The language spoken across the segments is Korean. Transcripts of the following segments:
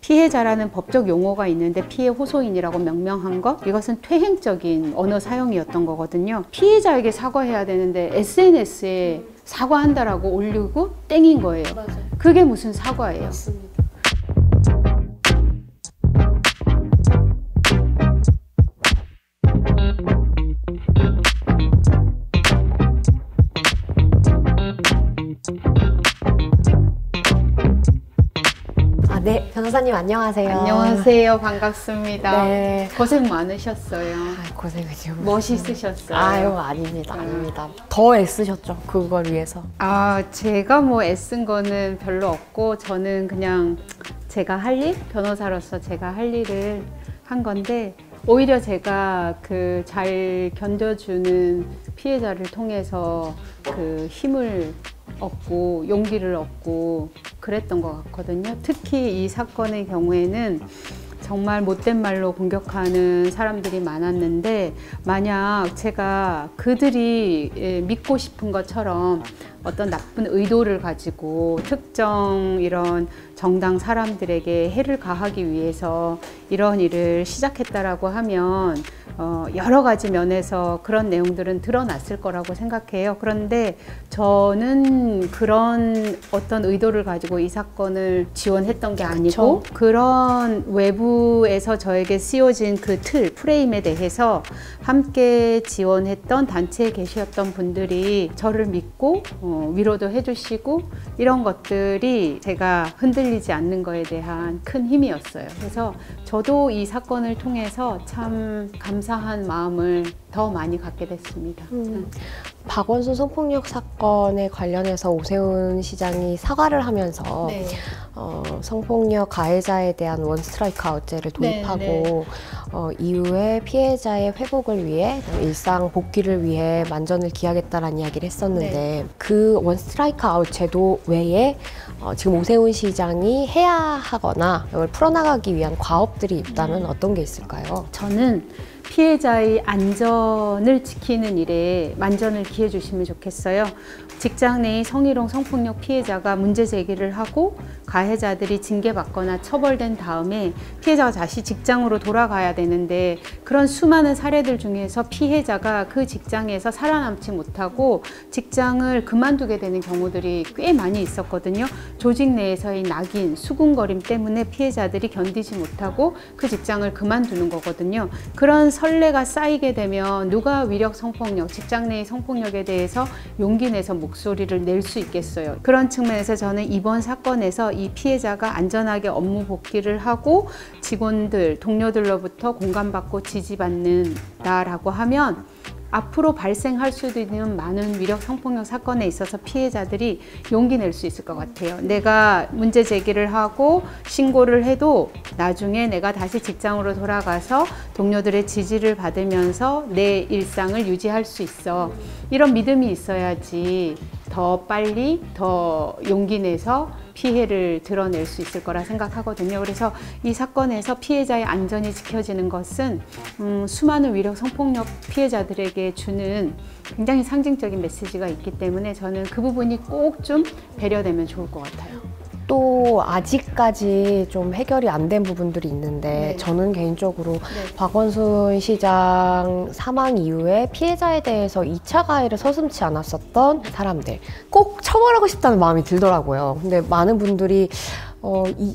피해자라는 법적 용어가 있는데 피해 호소인이라고 명명한 것, 이것은 퇴행적인 언어 사용이었던 거거든요. 피해자에게 사과해야 되는데 SNS에 사과한다라고 올리고 땡인 거예요. 맞아요. 그게 무슨 사과예요? 맞습니다. 네, 변호사님 안녕하세요. 안녕하세요. 반갑습니다. 네. 고생 많으셨어요. 고생이죠. 멋있으셨어요. 아유, 아닙니다. 아닙니다. 더 애쓰셨죠, 그걸 위해서. 제가 뭐 애쓴 거는 별로 없고, 저는 그냥 제가 할 일, 변호사로서 제가 할 일을 한 건데, 오히려 제가 그 잘 견뎌주는 피해자를 통해서 그 힘을 얻고 용기를 얻고 그랬던 것 같거든요. 특히 이 사건의 경우에는 정말 못된 말로 공격하는 사람들이 많았는데, 만약 제가 그들이 믿고 싶은 것처럼 어떤 나쁜 의도를 가지고 특정 이런 정당 사람들에게 해를 가하기 위해서 이런 일을 시작했다라고 하면 여러 가지 면에서 그런 내용들은 드러났을 거라고 생각해요. 그런데 저는 그런 어떤 의도를 가지고 이 사건을 지원했던 게 아니고, 그쵸? 그런 외부에서 저에게 씌워진 그 틀, 프레임에 대해서 함께 지원했던 단체에 계셨던 분들이 저를 믿고 위로도 해주시고, 이런 것들이 제가 흔들리지 않는 거에 대한 큰 힘이었어요. 그래서 저도 이 사건을 통해서 참 감사한 마음을 더 많이 갖게 됐습니다. 박원순 성폭력 사건에 관련해서 오세훈 시장이 사과를 하면서 네. 성폭력 가해자에 대한 원 스트라이크 아웃제를 도입하고 네. 이후에 피해자의 회복을 위해 일상 복귀를 위해 만전을 기하겠다라는 이야기를 했었는데, 네. 그 원 스트라이크 아웃 제도 외에 지금 오세훈 시장이 해야 하거나 이걸 풀어나가기 위한 과업들이 있다면 어떤 게 있을까요? 저는 피해자의 안전을 지키는 일에 만전을 기해 주시면 좋겠어요. 직장 내의 성희롱 성폭력 피해자가 문제 제기를 하고 가해자들이 징계받거나 처벌된 다음에 피해자가 다시 직장으로 돌아가야 되는데, 그런 수많은 사례들 중에서 피해자가 그 직장에서 살아남지 못하고 직장을 그만두게 되는 경우들이 꽤 많이 있었거든요. 조직 내에서의 낙인, 수군거림 때문에 피해자들이 견디지 못하고 그 직장을 그만두는 거거든요. 그런 선례가 쌓이게 되면 누가 위력 성폭력, 직장 내의 성폭력에 대해서 용기 내서 목소리를 낼 수 있겠어요. 그런 측면에서 저는 이번 사건에서 이 피해자가 안전하게 업무 복귀를 하고 직원들, 동료들로부터 공감받고 지지받는다라고 하면 앞으로 발생할 수도 있는 많은 위력 성폭력 사건에 있어서 피해자들이 용기 낼 수 있을 것 같아요. 내가 문제 제기를 하고 신고를 해도 나중에 내가 다시 직장으로 돌아가서 동료들의 지지를 받으면서 내 일상을 유지할 수 있어. 이런 믿음이 있어야지 더 빨리 더 용기 내서 피해를 드러낼 수 있을 거라 생각하거든요. 그래서 이 사건에서 피해자의 안전이 지켜지는 것은 수많은 위력 성폭력 피해자들에게 주는 굉장히 상징적인 메시지가 있기 때문에 저는 그 부분이 꼭 좀 배려되면 좋을 것 같아요. 또 아직까지 좀 해결이 안 된 부분들이 있는데, 네. 저는 개인적으로 네. 박원순 시장 사망 이후에 피해자에 대해서 2차 가해를 서슴지 않았었던 사람들 꼭 처벌하고 싶다는 마음이 들더라고요. 근데 많은 분들이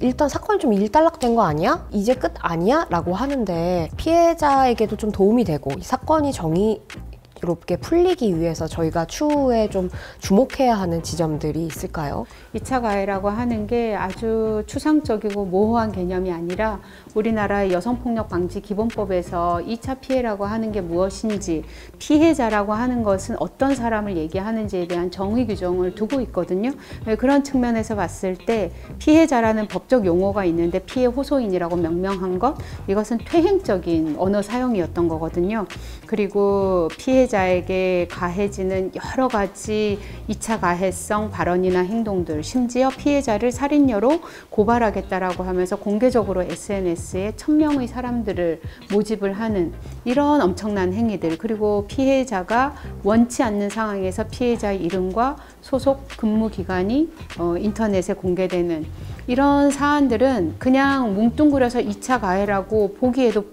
일단 사건이 좀 일단락된 거 아니야? 이제 끝 아니야? 라고 하는데, 피해자에게도 좀 도움이 되고 이 사건이 정의롭게 풀리기 위해서 저희가 추후에 좀 주목해야 하는 지점들이 있을까요? 2차 가해라고 하는 게 아주 추상적이고 모호한 개념이 아니라 우리나라의 여성폭력 방지 기본법에서 2차 피해라고 하는 게 무엇인지, 피해자라고 하는 것은 어떤 사람을 얘기하는지에 대한 정의 규정을 두고 있거든요. 그런 측면에서 봤을 때 피해자라는 법적 용어가 있는데 피해 호소인이라고 명명한 것, 이것은 퇴행적인 언어 사용이었던 거거든요. 그리고 피해자에게 가해지는 여러 가지 2차 가해성 발언이나 행동들, 심지어 피해자를 살인녀로 고발하겠다라고 하면서 공개적으로 SNS에 1000명의 사람들을 모집을 하는 이런 엄청난 행위들, 그리고 피해자가 원치 않는 상황에서 피해자의 이름과 소속 근무 기간이 인터넷에 공개되는 이런 사안들은 그냥 뭉뚱그려서 2차 가해라고 보기에도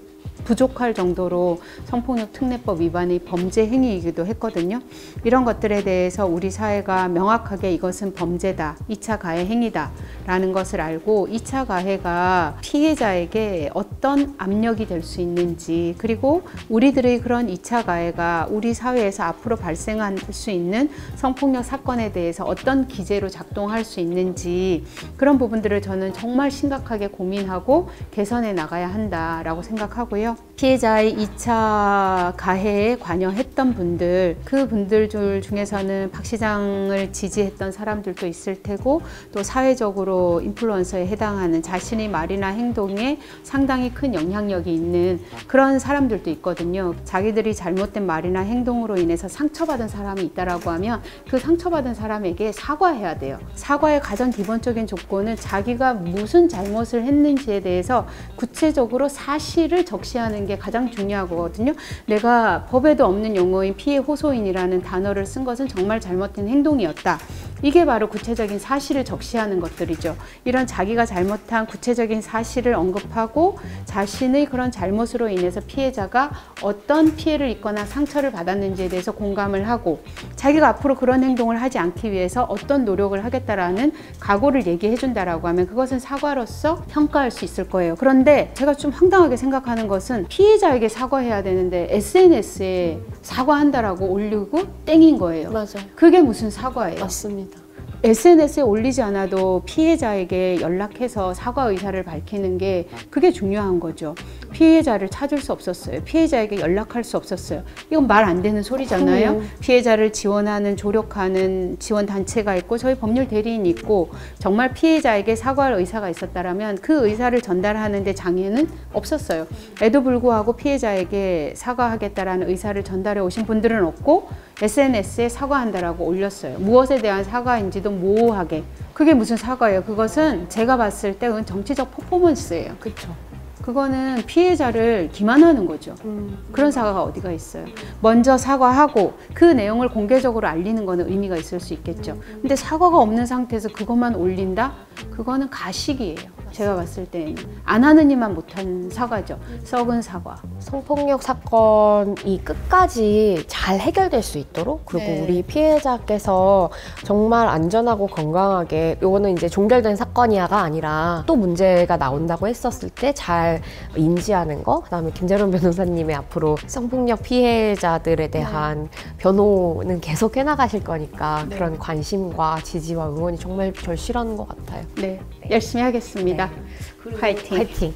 부족할 정도로 성폭력 특례법 위반의 범죄 행위이기도 했거든요. 이런 것들에 대해서 우리 사회가 명확하게 이것은 범죄다, 2차 가해 행위다 라는 것을 알고 2차 가해가 피해자에게 어떤 압력이 될 수 있는지, 그리고 우리들의 그런 2차 가해가 우리 사회에서 앞으로 발생할 수 있는 성폭력 사건에 대해서 어떤 기제로 작동할 수 있는지, 그런 부분들을 저는 정말 심각하게 고민하고 개선해 나가야 한다라고 생각하고요. 피해자의 2차 가해에 관여했던 분들, 그 분들 중에서는 박 시장을 지지했던 사람들도 있을 테고, 또 사회적으로 인플루언서에 해당하는 자신의 말이나 행동에 상당히 큰 영향력이 있는 그런 사람들도 있거든요. 자기들이 잘못된 말이나 행동으로 인해서 상처받은 사람이 있다라고 하면 그 상처받은 사람에게 사과해야 돼요. 사과의 가장 기본적인 조건은 자기가 무슨 잘못을 했는지에 대해서 구체적으로 사실을 적시하는 게 가장 중요하거든요. 내가 법에도 없는 용어인 피해 호소인이라는 단어를 쓴 것은 정말 잘못된 행동이었다. 이게 바로 구체적인 사실을 적시하는 것들이죠. 이런 자기가 잘못한 구체적인 사실을 언급하고 자신의 그런 잘못으로 인해서 피해자가 어떤 피해를 입거나 상처를 받았는지에 대해서 공감을 하고, 자기가 앞으로 그런 행동을 하지 않기 위해서 어떤 노력을 하겠다라는 각오를 얘기해 준다라고 하면 그것은 사과로서 평가할 수 있을 거예요. 그런데 제가 좀 황당하게 생각하는 것은 피해자에게 사과해야 되는데 SNS에 사과한다라고 올리고 땡인 거예요. 맞아요. 그게 무슨 사과예요? 맞습니다. SNS에 올리지 않아도 피해자에게 연락해서 사과 의사를 밝히는 게 그게 중요한 거죠. 피해자를 찾을 수 없었어요. 피해자에게 연락할 수 없었어요. 이건 말 안 되는 소리잖아요. 피해자를 지원하는, 조력하는 지원단체가 있고 저희 법률 대리인이 있고, 정말 피해자에게 사과할 의사가 있었다면 그 의사를 전달하는 데 장애는 없었어요. 에도 불구하고 피해자에게 사과하겠다라는 의사를 전달해 오신 분들은 없고 SNS에 사과한다라고 올렸어요. 무엇에 대한 사과인지도 모호하게. 그게 무슨 사과예요? 그것은 제가 봤을 때 그건 정치적 퍼포먼스예요. 그렇죠. 그거는 피해자를 기만하는 거죠. 그런 사과가 어디가 있어요. 먼저 사과하고 그 내용을 공개적으로 알리는 거는 의미가 있을 수 있겠죠. 근데 사과가 없는 상태에서 그것만 올린다? 그거는 가식이에요. 제가 봤을 때는 안 하는 이만 못한 사과죠. 썩은 사과. 성폭력 사건이 끝까지 잘 해결될 수 있도록, 그리고 네. 우리 피해자께서 정말 안전하고 건강하게, 요거는 이제 종결된 사건이야가 아니라 또 문제가 나온다고 했었을 때 잘 인지하는 거, 그다음에 김재론 변호사님의 앞으로 성폭력 피해자들에 대한 변호는 계속 해나가실 거니까 그런 관심과 지지와 응원이 정말 절실한 것 같아요. 네, 열심히 하겠습니다. 화이팅! 화이팅!